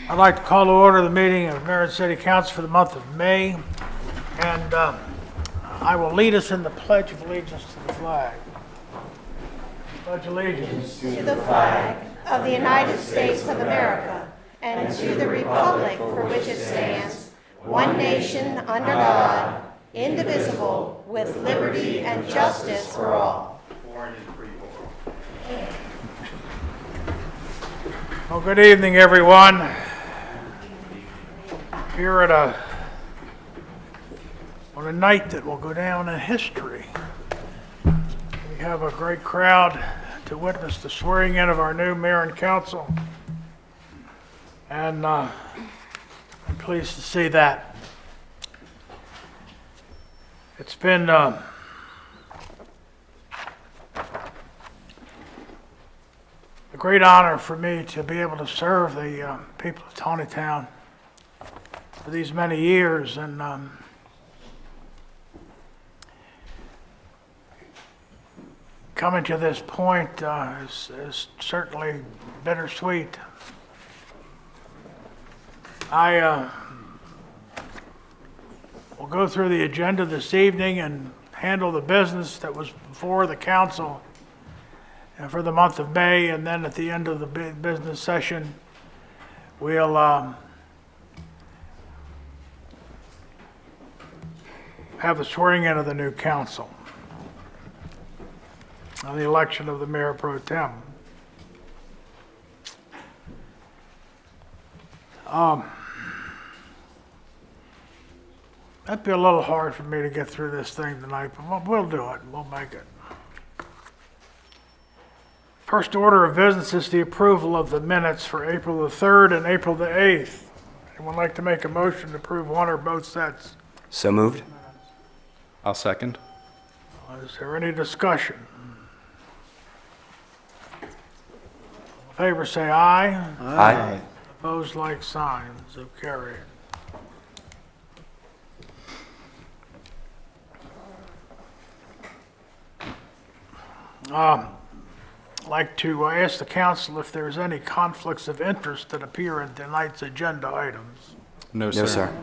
I'd like to call to order the meeting of Marion City Council for the month of May, and I will lead us in the Pledge of Allegiance to the flag. Pledge allegiance To the flag of the United States of America and to the republic for which it stands, one nation under God, indivisible, with liberty and justice for all. Well, good evening, everyone. Here on a night that will go down in history. We have a great crowd to witness the swearing in of our new mayor and council. And I'm pleased to see that. It's been a great honor for me to be able to serve the people of Taneytown for these many years, and coming to this point is certainly bittersweet. I will go through the agenda this evening and handle the business that was before the council for the month of May, and then at the end of the business session, we'll have the swearing in of the new council and the election of the mayor pro tem. That'd be a little hard for me to get through this thing tonight, but we'll do it. We'll make it. First order of business is the approval of the minutes for April the 3rd and April the 8th. Anyone like to make a motion to approve one or both sets? So moved. I'll second. Is there any discussion? All in favor say aye. Aye. Opposed, like sign. So carried. I'd like to ask the council if there's any conflicts of interest that appear in tonight's agenda items. No, No, sir. sir.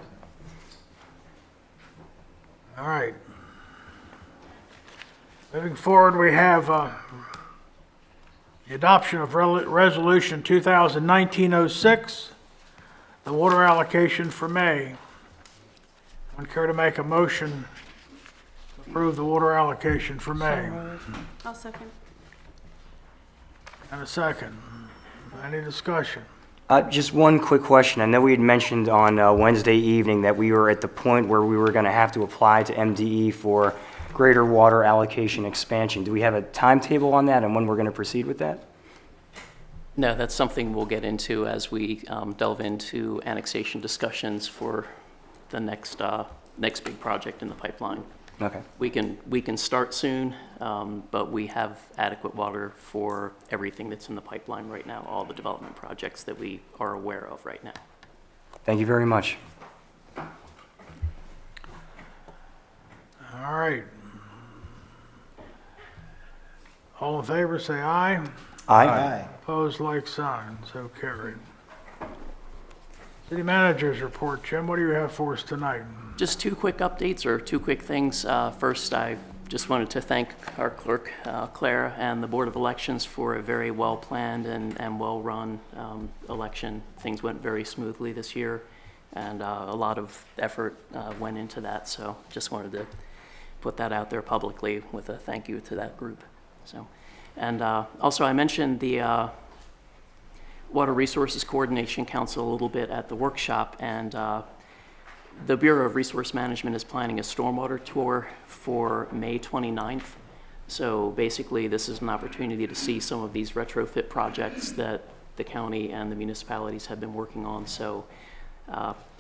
All right. Moving forward, we have the adoption of Resolution 2019-06, the water allocation for May. Would care to make a motion to approve the water allocation for May? I'll second. And a second. Any discussion? Just one quick question. I know we had mentioned on Wednesday evening that we were at the point where we were going to have to apply to MDE for greater water allocation expansion. Do we have a timetable on that and when we're going to proceed with that? No, that's something we'll get into as we delve into annexation discussions for the next big project in the pipeline. Okay. We can start soon, but we have adequate water for everything that's in the pipeline right now, all the development projects that we are aware of right now. Thank you very much. All right. All in favor, say aye. Aye. Opposed, like sign. So carried. City Manager's report. Jim, what do you have for us tonight? Just two quick updates or two quick things. First, I just wanted to thank our clerk, Clara, and the Board of Elections for a very well-planned and well-run election. Things went very smoothly this year, and a lot of effort went into that. So just wanted to put that out there publicly with a thank you to that group. So, and also I mentioned the Water Resources Coordination Council a little bit at the workshop, and the Bureau of Resource Management is planning a stormwater tour for May 29th. So basically, this is an opportunity to see some of these retrofit projects that the county and the municipalities have been working on. So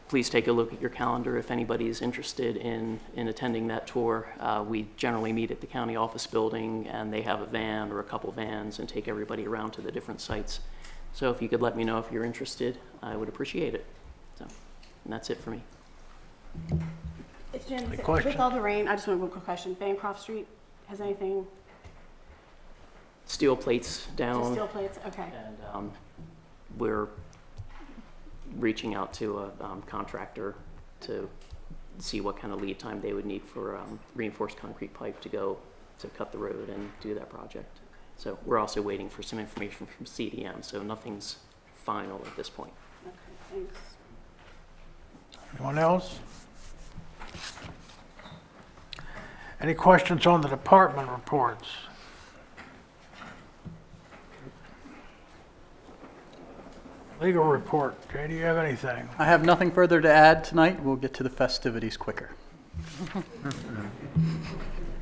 please take a look at your calendar if anybody is interested in attending that tour. We generally meet at the county office building, and they have a van or a couple vans and take everybody around to the different sites. So if you could let me know if you're interested, I would appreciate it. So, and that's it for me. It's Jen. question? With all the rain, I just want one quick question. Bancroft Street, has anything, Steel plates just down, steel plates? Okay. and we're reaching out to a contractor to see what kind of lead time they would need for reinforced concrete pipe to go to cut the road and do that project. So we're also waiting for some information from CDM, so nothing's final at this point. Okay, thanks. Anyone else? Any questions on the department reports? Legal report. Jay, do you have anything? I have nothing further to add tonight. We'll get to the festivities quicker.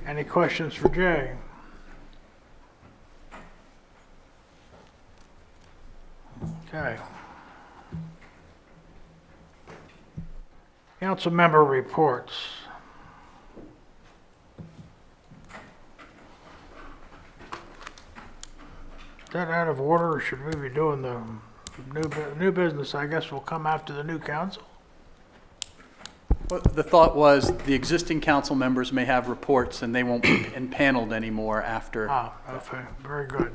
Any questions for Jay? Okay. Council member reports. Is that out of order, or should we be doing the new business? I guess will come after the new council. Well, the thought was the existing council members may have reports and they won't be impaneled anymore after. Ah, okay, very good.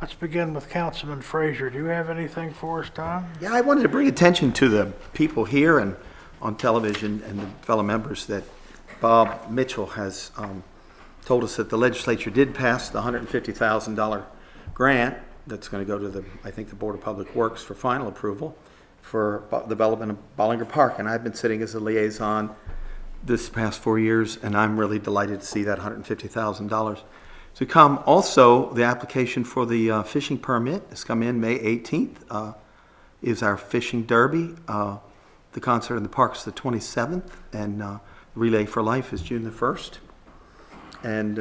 Let's begin with Councilman Frazier. Do you have anything for us, Tom? Yeah, I wanted to bring attention to the people here and on television and the fellow members that Bob Mitchell has told us that the legislature did pass the $150,000 grant that's going to go to I think the Board of Public Works for final approval for development of Bollinger Park. And I've been sitting as a liaison this past 4 years, and I'm really delighted to see that $150,000 to come. Also, the application for the fishing permit has come in May 18th, is our fishing derby. The concert in the park's the 27th, and Relay for Life is June the 1st. And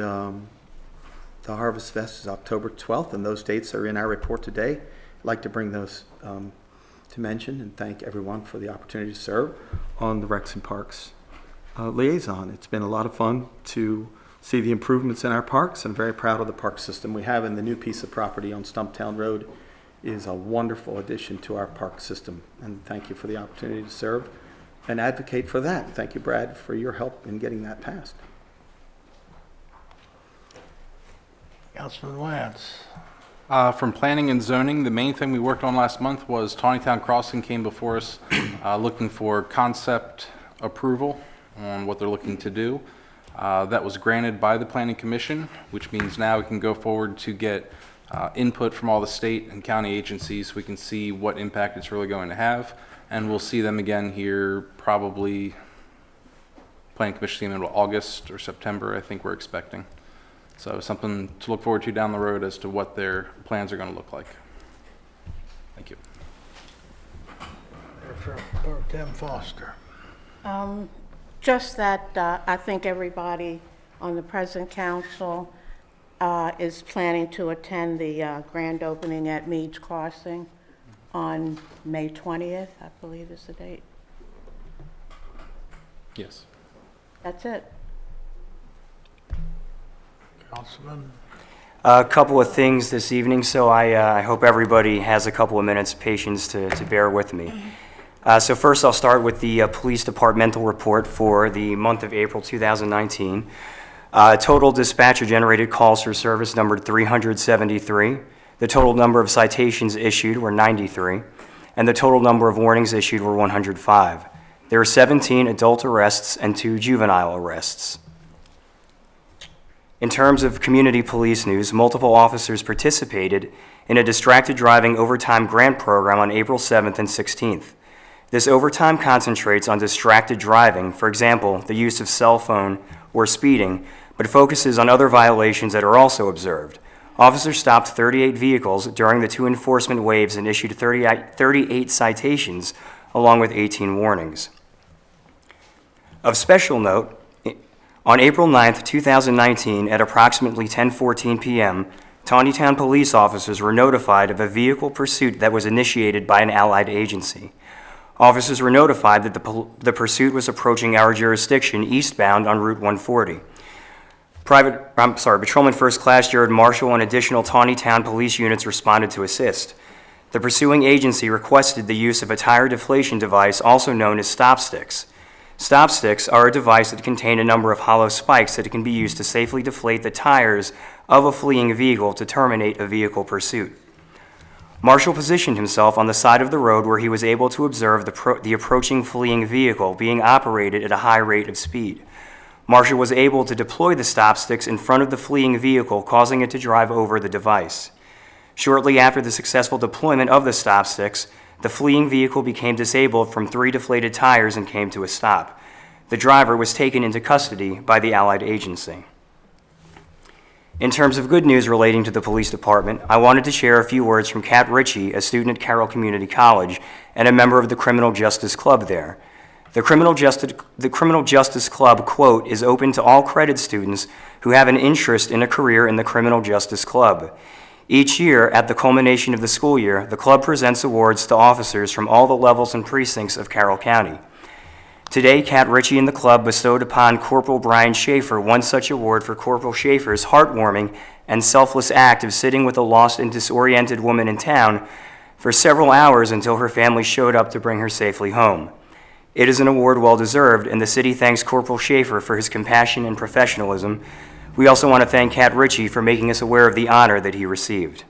the Harvest Fest is October 12th, and those dates are in our report today. I'd like to bring those to mention and thank everyone for the opportunity to serve on the Recs and Parks liaison. It's been a lot of fun to see the improvements in our parks. I'm very proud of the park system we have, and the new piece of property on Stumptown Road is a wonderful addition to our park system. And thank you for the opportunity to serve and advocate for that. Thank you, Brad, for your help in getting that passed. Councilman Lance. From planning and zoning, the main thing we worked on last month was Taneytown Crossing came before us looking for concept approval on what they're looking to do. That was granted by the Planning Commission, which means now we can go forward to get input from all the state and county agencies so we can see what impact it's really going to have. And we'll see them again here probably, Planning Commission in August or September, I think we're expecting. So something to look forward to down the road as to what their plans are going to look like. Thank you. Tim Foster. Just that I think everybody on the present council is planning to attend the grand opening at Meads Crossing on May 20th, I believe is the date. Yes. That's it. Councilman. A couple of things this evening, so I hope everybody has a couple of minutes patience to bear with me. So first I'll start with the police departmental report for the month of April 2019. Total dispatcher-generated calls for service numbered 373. The total number of citations issued were 93, and the total number of warnings issued were 105. There were 17 adult arrests and 2 juvenile arrests. In terms of community police news, multiple officers participated in a distracted driving overtime grant program on April 7th and 16th. This overtime concentrates on distracted driving, for example, the use of cell phone or speeding, but focuses on other violations that are also observed. Officers stopped 38 vehicles during the 2 enforcement waves and issued 38 citations, along with 18 warnings. Of special note, on April 9th, 2019, at approximately 10:14 p.m., Taneytown police officers were notified of a vehicle pursuit that was initiated by an allied agency. Officers were notified that the pursuit was approaching our jurisdiction eastbound on Route 140. Patrolman First Class Jared Marshall and additional Taneytown police units responded to assist. The pursuing agency requested the use of a tire deflation device, also known as stop sticks. Stop sticks are a device that contain a number of hollow spikes that can be used to safely deflate the tires of a fleeing vehicle to terminate a vehicle pursuit. Marshall positioned himself on the side of the road where he was able to observe the approaching fleeing vehicle being operated at a high rate of speed. Marshall was able to deploy the stop sticks in front of the fleeing vehicle, causing it to drive over the device. Shortly after the successful deployment of the stop sticks, the fleeing vehicle became disabled from 3 deflated tires and came to a stop. The driver was taken into custody by the Allied agency. In terms of good news relating to the police department, I wanted to share a few words from Kat Ritchie, a student at Carroll Community College and a member of the Criminal Justice Club there. The Criminal Justice Club, quote, is open to all credit students who have an interest in a career in the Criminal Justice Club. Each year, at the culmination of the school year, the club presents awards to officers from all the levels and precincts of Carroll County. Today, Kat Ritchie and the club bestowed upon Corporal Brian Schaefer one such award for Corporal Schaefer's heartwarming and selfless act of sitting with a lost and disoriented woman in town for several hours until her family showed up to bring her safely home. It is an award well-deserved, and the city thanks Corporal Schaefer for his compassion and professionalism. We also want to thank Kat Ritchie for making us aware of the honor that he received.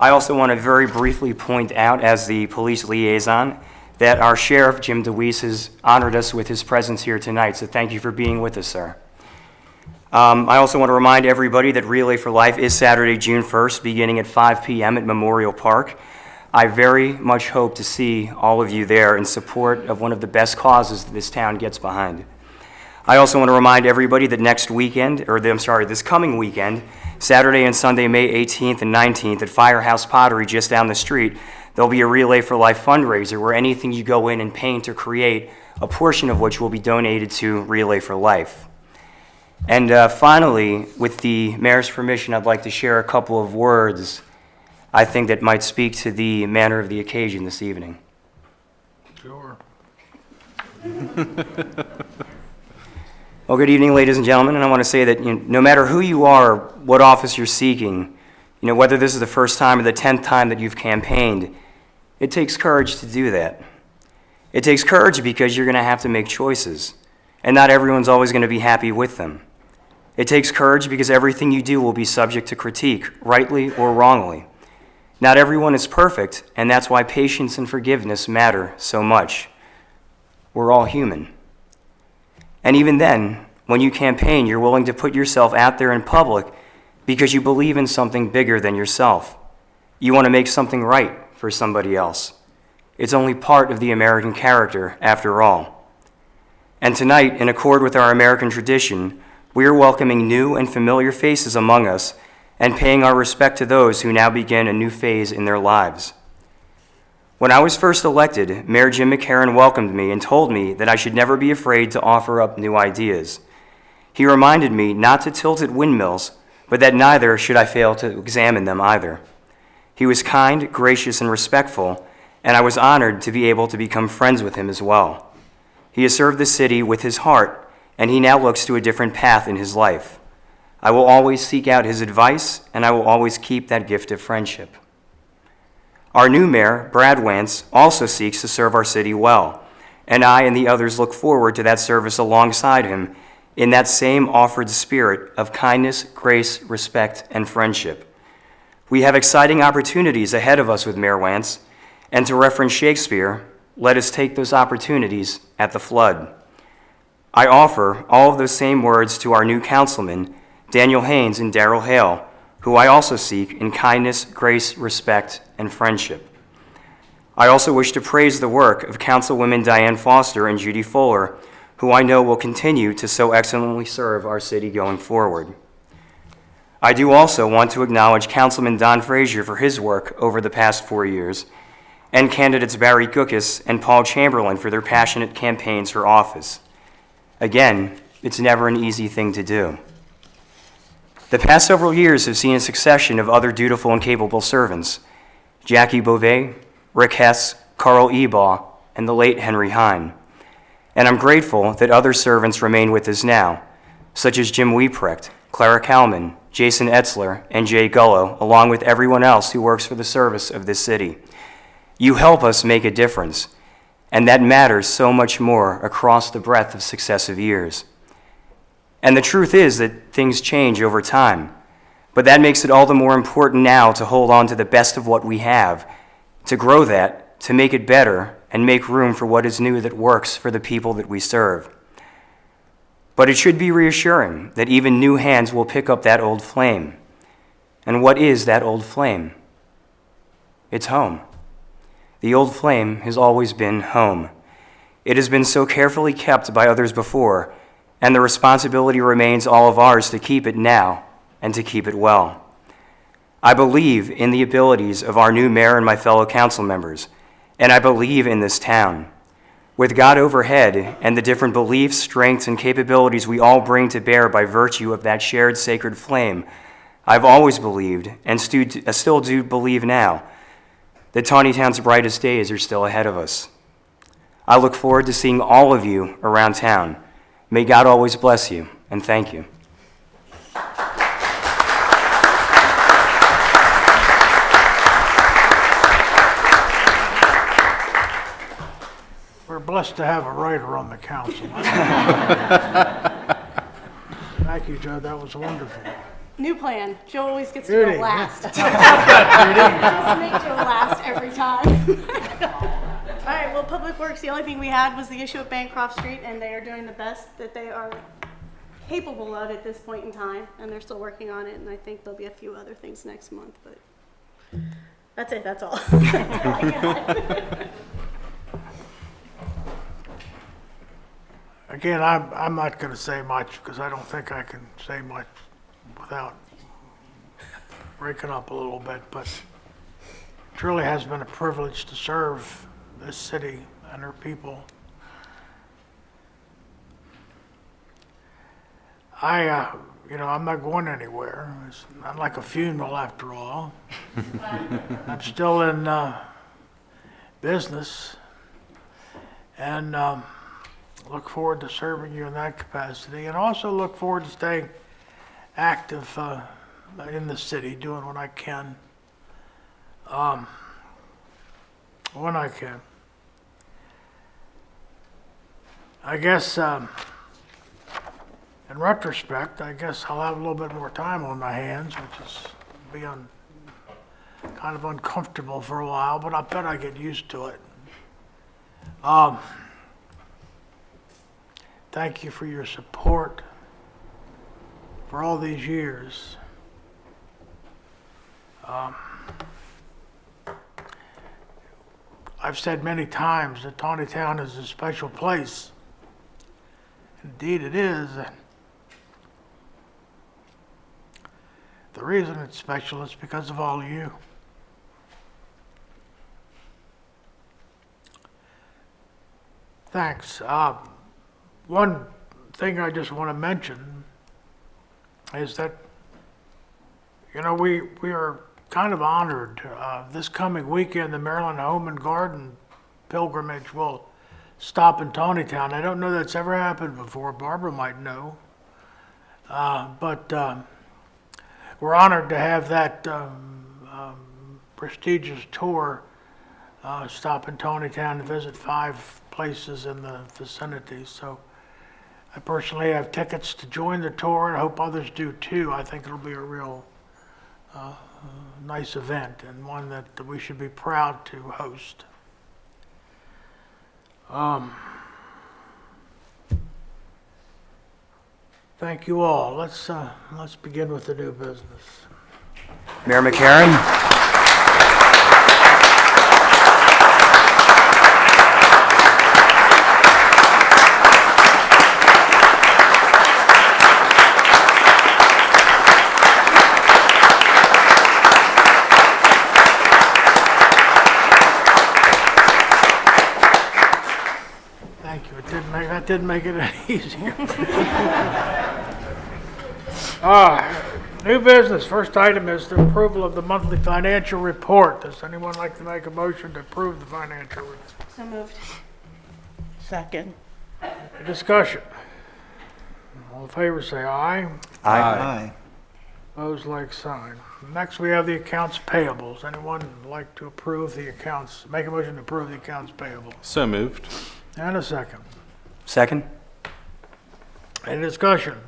I also want to very briefly point out, as the police liaison, that our Sheriff, Jim DeWeese, has honored us with his presence here tonight, so thank you for being with us, sir. I also want to remind everybody that Relay for Life is Saturday, June 1st, beginning at 5 p.m. at Memorial Park. I very much hope to see all of you there in support of one of the best causes that this town gets behind. I also want to remind everybody that this coming weekend, Saturday and Sunday, May 18th and 19th at Firehouse Pottery just down the street, there'll be a Relay for Life fundraiser where anything you go in and paint or create, a portion of which will be donated to Relay for Life. And finally, with the mayor's permission, I'd like to share a couple of words I think that might speak to the manner of the occasion this evening. Sure. Well, good evening, ladies and gentlemen, and I want to say that no matter who you are, what office you're seeking, whether this is the first time or the 10th time that you've campaigned, it takes courage to do that. It takes courage because you're going to have to make choices, and not everyone's always going to be happy with them. It takes courage because everything you do will be subject to critique, rightly or wrongly. Not everyone is perfect, and that's why patience and forgiveness matter so much. We're all human. And even then, when you campaign, you're willing to put yourself out there in public because you believe in something bigger than yourself. You want to make something right for somebody else. It's only part of the American character, after all. And tonight, in accord with our American tradition, we are welcoming new and familiar faces among us and paying our respect to those who now begin a new phase in their lives. When I was first elected, Mayor Jim McCarron welcomed me and told me that I should never be afraid to offer up new ideas. He reminded me not to tilt at windmills, but that neither should I fail to examine them either. He was kind, gracious, and respectful, and I was honored to be able to become friends with him as well. He has served the city with his heart, and he now looks to a different path in his life. I will always seek out his advice, and I will always keep that gift of friendship. Our new mayor, Brad Wance, also seeks to serve our city well, and I and the others look forward to that service alongside him in that same offered spirit of kindness, grace, respect, and friendship. We have exciting opportunities ahead of us with Mayor Wance, and to reference Shakespeare, let us take those opportunities at the flood. I offer all of those same words to our new councilmen, Daniel Haynes and Darrell Hale, who I also seek in kindness, grace, respect, and friendship. I also wish to praise the work of Councilwomen Diane Foster and Judy Fuller, who I know will continue to so excellently serve our city going forward. I do also want to acknowledge Councilman Don Frazier for his work over the past 4 years, and candidates Barry Guckus and Paul Chamberlain for their passionate campaigns for office. Again, it's never an easy thing to do. The past several years have seen a succession of other dutiful and capable servants: Jackie Beauvais, Rick Hess, Carl Ebaugh, and the late Henry Hine. And I'm grateful that other servants remain with us now, such as Jim Wieprecht, Clara Kalman, Jason Etzler, and Jay Gullo, along with everyone else who works for the service of this city. You help us make a difference, and that matters so much more across the breadth of successive years. And the truth is that things change over time. But that makes it all the more important now to hold on to the best of what we have, to grow that, to make it better, and make room for what is new that works for the people that we serve. But it should be reassuring that even new hands will pick up that old flame. And what is that old flame? It's home. The old flame has always been home. It has been so carefully kept by others before, and the responsibility remains all of ours to keep it now and to keep it well. I believe in the abilities of our new mayor and my fellow council members, and I believe in this town. With God overhead and the different beliefs, strengths, and capabilities we all bring to bear by virtue of that shared sacred flame, I've always believed, and still do believe now, that Taneytown's brightest days are still ahead of us. I look forward to seeing all of you around town. May God always bless you, and thank you. We're blessed to have a writer on the council. Thank you, Joe. That was wonderful. New plan. Joe always gets to Judy. go last. Just make Joe last every time. All right, well, Public Works, the only thing we had was the issue at Bancroft Street, and they are doing the best that they are capable of at this point in time, and they're still working on it, and I think there'll be a few other things next month, but that's it, that's all. That's all I got. Again, I'm not going to say much because I don't think I can say much without breaking up a little bit, but it truly has been a privilege to serve this city and her people. I'm not going anywhere. It's not like a funeral after all. I'm still in business, and look forward to serving you in that capacity, and also look forward to staying active in the city, doing what I can when I can. I guess in retrospect, I guess I'll have a little bit more time on my hands, which is kind of uncomfortable for a while, but I bet I get used to it. Thank you for your support for all these years. I've said many times that Taneytown is a special place. Indeed it is. The reason it's special is because of all of you. Thanks. One thing I just want to mention is that, we are kind of honored. This coming weekend, the Maryland Home and Garden pilgrimage will stop in Taneytown. I don't know that's ever happened before. Barbara might know. But we're honored to have that prestigious tour stop in Taneytown and visit 5 places in the vicinity. So I personally have tickets to join the tour, and I hope others do too. I think it'll be a real nice event, and one that we should be proud to host. Thank you all. Let's begin with the new business. Mayor McCarron? Thank you. That didn't make it any easier. New business. First item is the approval of the monthly financial report. Does anyone like to make a motion to approve the financial report? So moved. Second. Discussion. All in favor say aye. Aye. Opposed, like sign. Next, we have the accounts payables. Anyone like to approve the accounts, make a motion to approve the accounts payable? So moved. And a second. Second? Any discussion?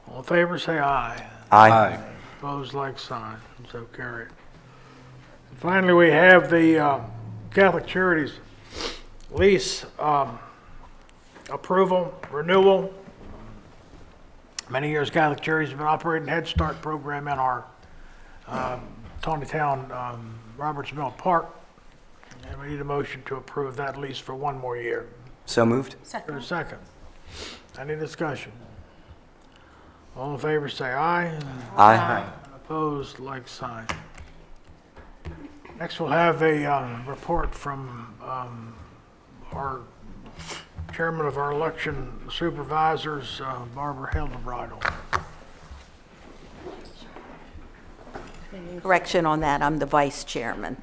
All in favor say aye. Aye. Opposed, like sign. So carried. And finally, we have the Catholic Charities lease approval, renewal. Many years Catholic Charities have been operating Head Start program in our Taneytown Roberts Mill Park. And we need a motion to approve that lease for one more year. So moved. For a second. Any discussion? All in favor say aye. Aye. Opposed, like sign. Next, we'll have a report from our chairman of our election supervisors, Barbara Hildebridle. Correction on that, I'm the vice chairman.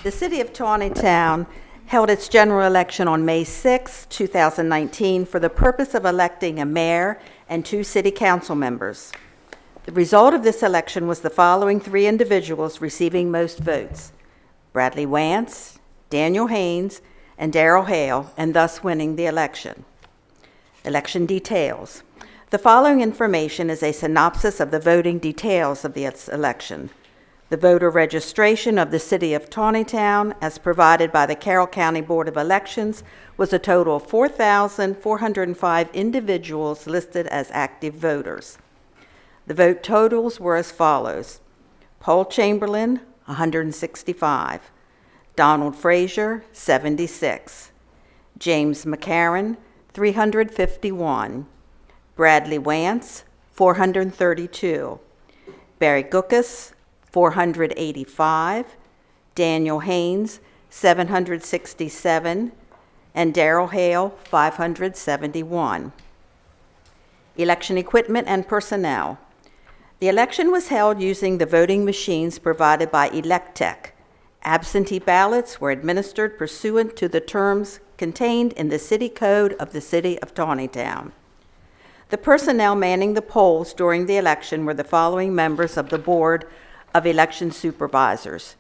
The city of Taneytown held its general election on May 6, 2019, for the purpose of electing a mayor and 2 city council members. The result of this election was the following 3 individuals receiving most votes: Bradley Wance, Daniel Haynes, and Darrell Hale, and thus winning the election. Election details. The following information is a synopsis of the voting details of this election. The voter registration of the city of Taneytown, as provided by the Carroll County Board of Elections, was a total of 4,405 individuals listed as active voters. The vote totals were as follows: Paul Chamberlain, 165; Donald Frazier, 76; James McCarron, 351; Bradley Wance, 432; Barry Gookus, 485; Daniel Haynes, 767; and Darrell Hale, 571. Election equipment and personnel. The election was held using the voting machines provided by Electech. Absentee ballots were administered pursuant to the terms contained in the City Code of the City of Taneytown. The personnel manning the polls during the election were the following members of the Board of Election Supervisors: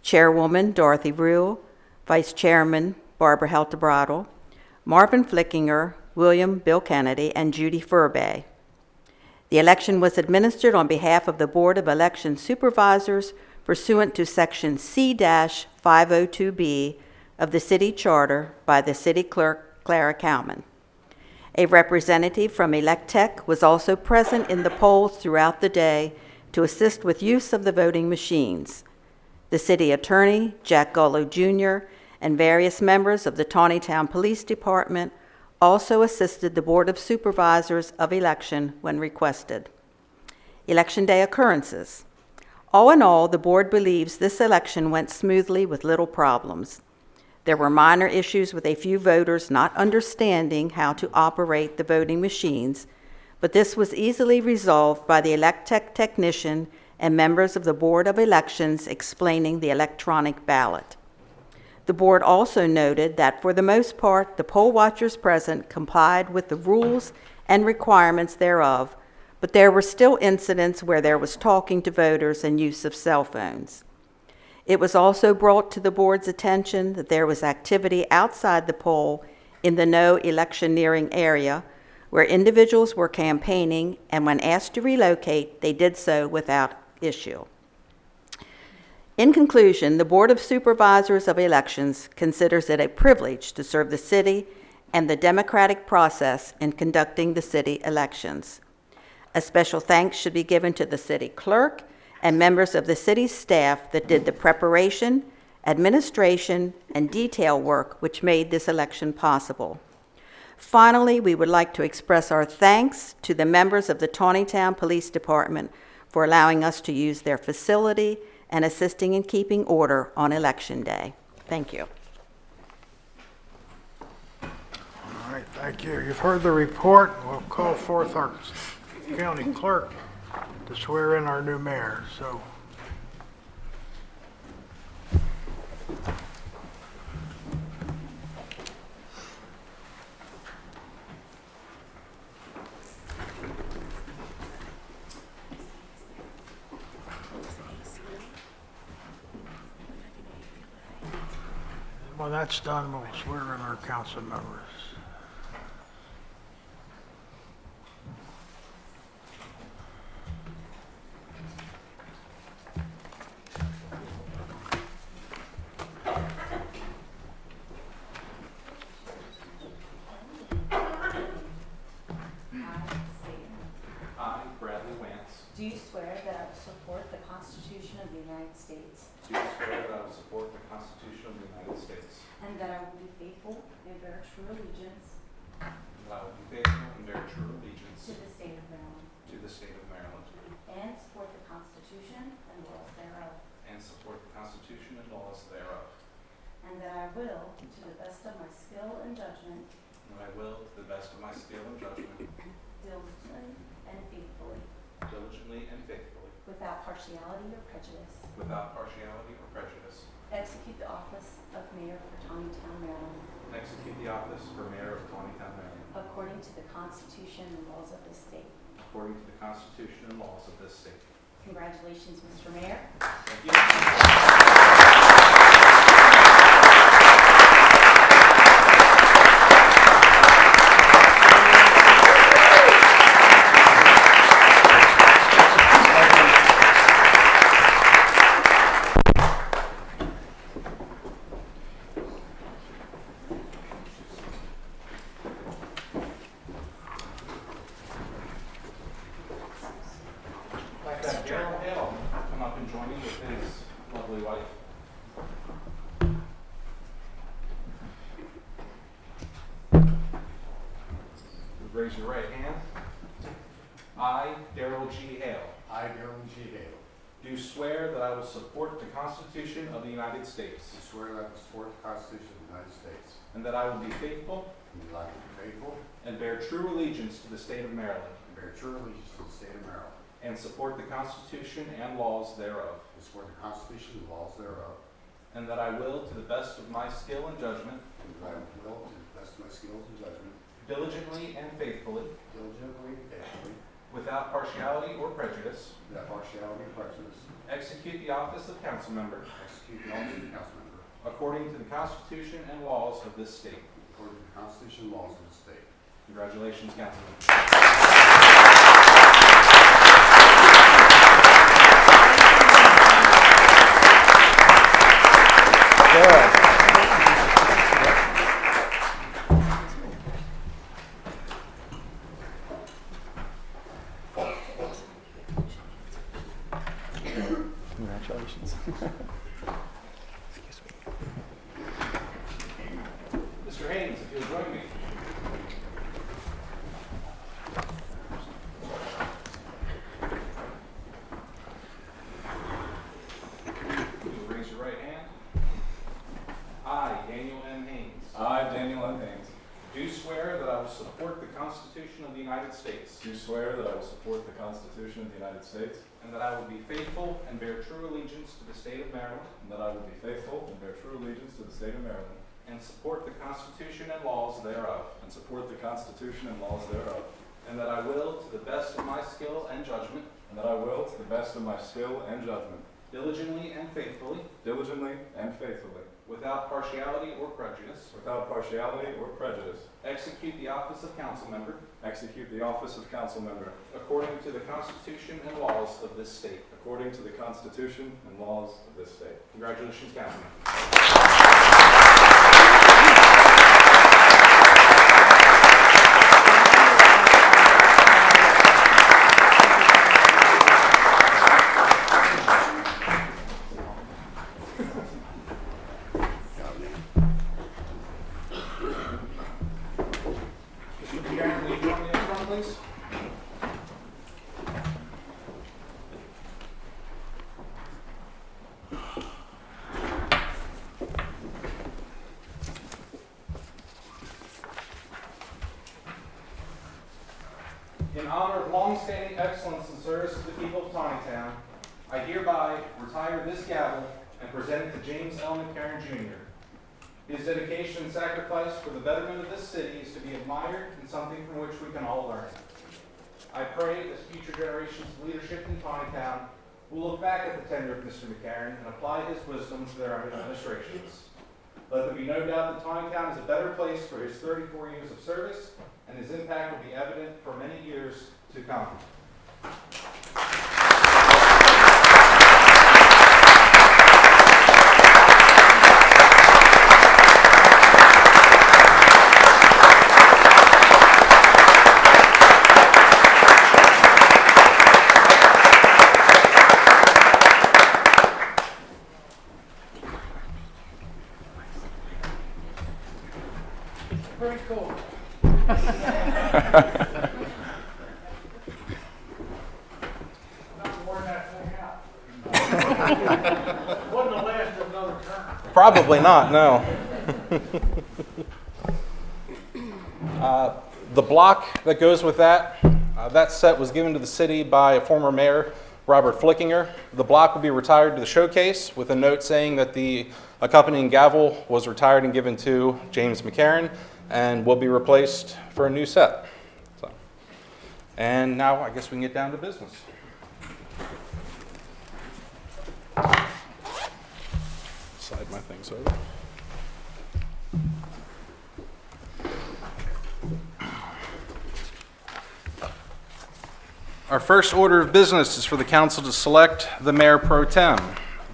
Chairwoman Dorothy Rule, Vice Chairman Barbara Hildebridle, Marvin Flickinger, William Bill Kennedy, and Judy Furbay. The election was administered on behalf of the Board of Election Supervisors pursuant to Section C-502B of the City Charter by the City Clerk, Clara Cowman. A representative from Electech was also present in the polls throughout the day to assist with use of the voting machines. The City Attorney, Jack Gullo Jr., and various members of the Taneytown Police Department also assisted the Board of Supervisors of Election when requested. Election Day occurrences. All in all, the board believes this election went smoothly with little problems. There were minor issues with a few voters not understanding how to operate the voting machines, but this was easily resolved by the Electech technician and members of the Board of Elections explaining the electronic ballot. The board also noted that for the most part, the poll watchers present complied with the rules and requirements thereof, but there were still incidents where there was talking to voters and use of cell phones. It was also brought to the board's attention that there was activity outside the poll in the no electioneering area where individuals were campaigning, and when asked to relocate, they did so without issue. In conclusion, the Board of Supervisors of Elections considers it a privilege to serve the city and the democratic process in conducting the city elections. A special thanks should be given to the city clerk and members of the city's staff that did the preparation, administration, and detail work which made this election possible. Finally, we would like to express our thanks to the members of the Taneytown Police Department for allowing us to use their facility and assisting in keeping order on Election Day. Thank you. All right, thank you. You've heard the report. We'll call forth our county clerk to swear in our new mayor. So, when that's done, we'll swear in our council members. Constitution of the United States, do swear that I will support the Constitution of the United States, and that I will be faithful and bear true allegiance and that I will be faithful and bear true allegiance to the state of Maryland, to the state of Maryland, and support the Constitution and laws thereof, and support the Constitution and laws thereof, and that I will, to the best of my skill and judgment, and that I will, to the best of my skill and judgment, diligently and faithfully, without partiality or prejudice, execute the office of Mayor for Taneytown, Maryland, execute the office for Mayor of Taneytown, Maryland, according to the Constitution and laws of this state. according to the Constitution and laws of this state. Congratulations, Mr. Mayor. Thank you. Like that, Daryl Hale, come up and join me with his lovely wife. Raise your right hand. I, Daryl G. Hale, I, Darrell G. Hale, do swear that I will support the Constitution of the United States, do swear that I will support the Constitution of the United States, and that I will be faithful and that I will be faithful and bear true allegiance to the state of Maryland, and bear true allegiance to the state of Maryland, and support the Constitution and laws thereof, and support the Constitution and laws thereof, and that I will, to the best of my skill and judgment, and that I will, to the best of my skills and judgment, diligently and faithfully, diligently and faithfully, without partiality or prejudice, without partiality or prejudice, execute the office of council member execute the office of council member according to the Constitution and laws of this state. according to the Constitution and laws of the state. Congratulations, Councilman. Congratulations. Mr. Haynes, if you'll join me. You'll raise your right hand. I, Daniel M. Haynes, I, Daniel M. Haynes, do swear that I will support the Constitution of the United States, do swear that I will support the Constitution of the United States, and that I will be faithful and bear true allegiance to the state of Maryland, and that I will be faithful and bear true allegiance to the state of Maryland, and support the Constitution and laws thereof, and support the Constitution and laws thereof, and that I will, to the best of my skill and judgment, and that I will, to the best of my skill and judgment, diligently and faithfully, diligently and faithfully, without partiality or prejudice, without partiality or prejudice, execute the office of council member execute the office of council member according to the Constitution and laws of this state. according to the Constitution and laws of this state. Congratulations, Councilman. Mr. Chairman, will you join me up front, please? In honor of longstanding excellence and service to the people of Taneytown, I hereby retire this gavel and present it to James L. McCarron Jr. His dedication and sacrifice for the betterment of this city is to be admired and something from which we can all learn. I pray that future generations of leadership in Taneytown will look back at the tenure of Mr. McCarron and apply his wisdom to their administrations. Let there be no doubt that Taneytown is a better place for his 34 years of service, and his impact will be evident for many years to come. Wouldn't have lasted another term. Probably not, no. The block that goes with that, that set was given to the city by a former mayor, Robert Flickinger. The block will be retired to the showcase with a note saying that the accompanying gavel was retired and given to James McCarron and will be replaced for a new set. So, and now I guess we can get down to business. Slide my things over. Our first order of business is for the council to select the mayor pro tem.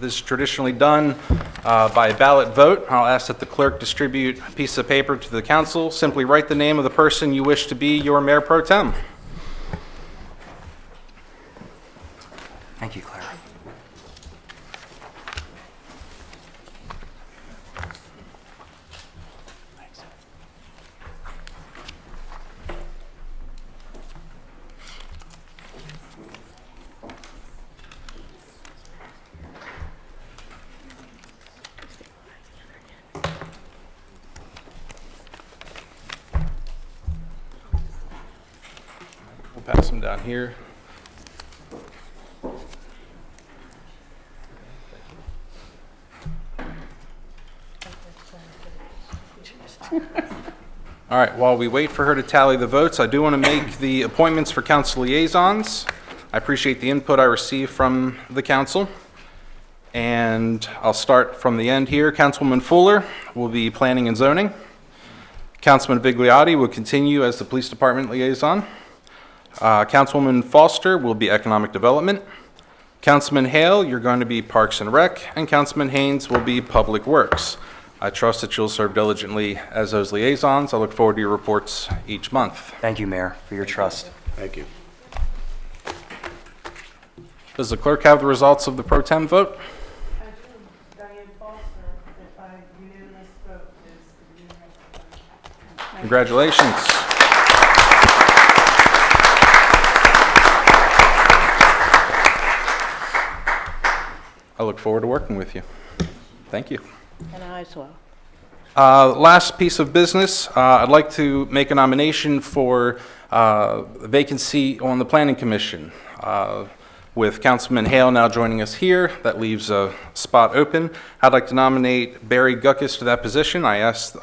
This is traditionally done by a ballot vote. I'll ask that the clerk distribute a piece of paper to the council. Simply write the name of the person you wish to be your mayor pro tem. Thank you, Clara. We'll pass them down here. All right, while we wait for her to tally the votes, I do want to make the appointments for council liaisons. I appreciate the input I received from the council. And I'll start from the end here. Councilwoman Fuller will be planning and zoning. Councilman Vigliotti will continue as the police department liaison. Councilwoman Foster will be economic development. Councilman Hale, you're going to be Parks and Rec, and Councilman Haynes will be Public Works. I trust that you'll serve diligently as those liaisons. I look forward to your reports each month. Thank you, Mayor, for your trust. Thank you. Does the clerk have the results of the pro tem vote? I do. Diane Foster, by unanimous vote, is the new mayor. Congratulations. I look forward to working with you. Thank you. And I as well. Last piece of business, I'd like to make a nomination for a vacancy on the Planning Commission. With Councilman Hale now joining us here, that leaves a spot open. I'd like to nominate Barry Guckus to that position. I asked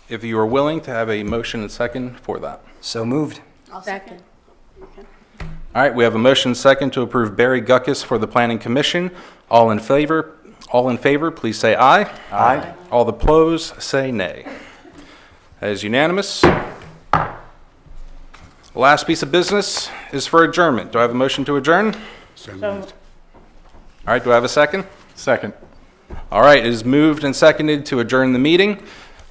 if you are willing to have a motion and second for that. So moved. I'll second. All right, we have a motion and second to approve Barry Guckus for the Planning Commission. All in favor, please say aye. Aye. All opposed, say nay. That is unanimous. Last piece of business is for adjournment. Do I have a motion to adjourn? So So, moved. All right, do I have a second? Second. All right, it is moved and seconded to adjourn the meeting.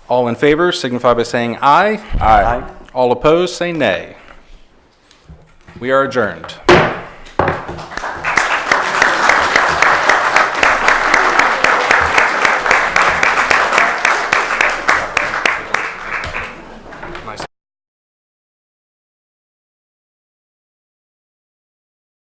All in favor signify by saying aye. Aye. All opposed, say nay. We are adjourned.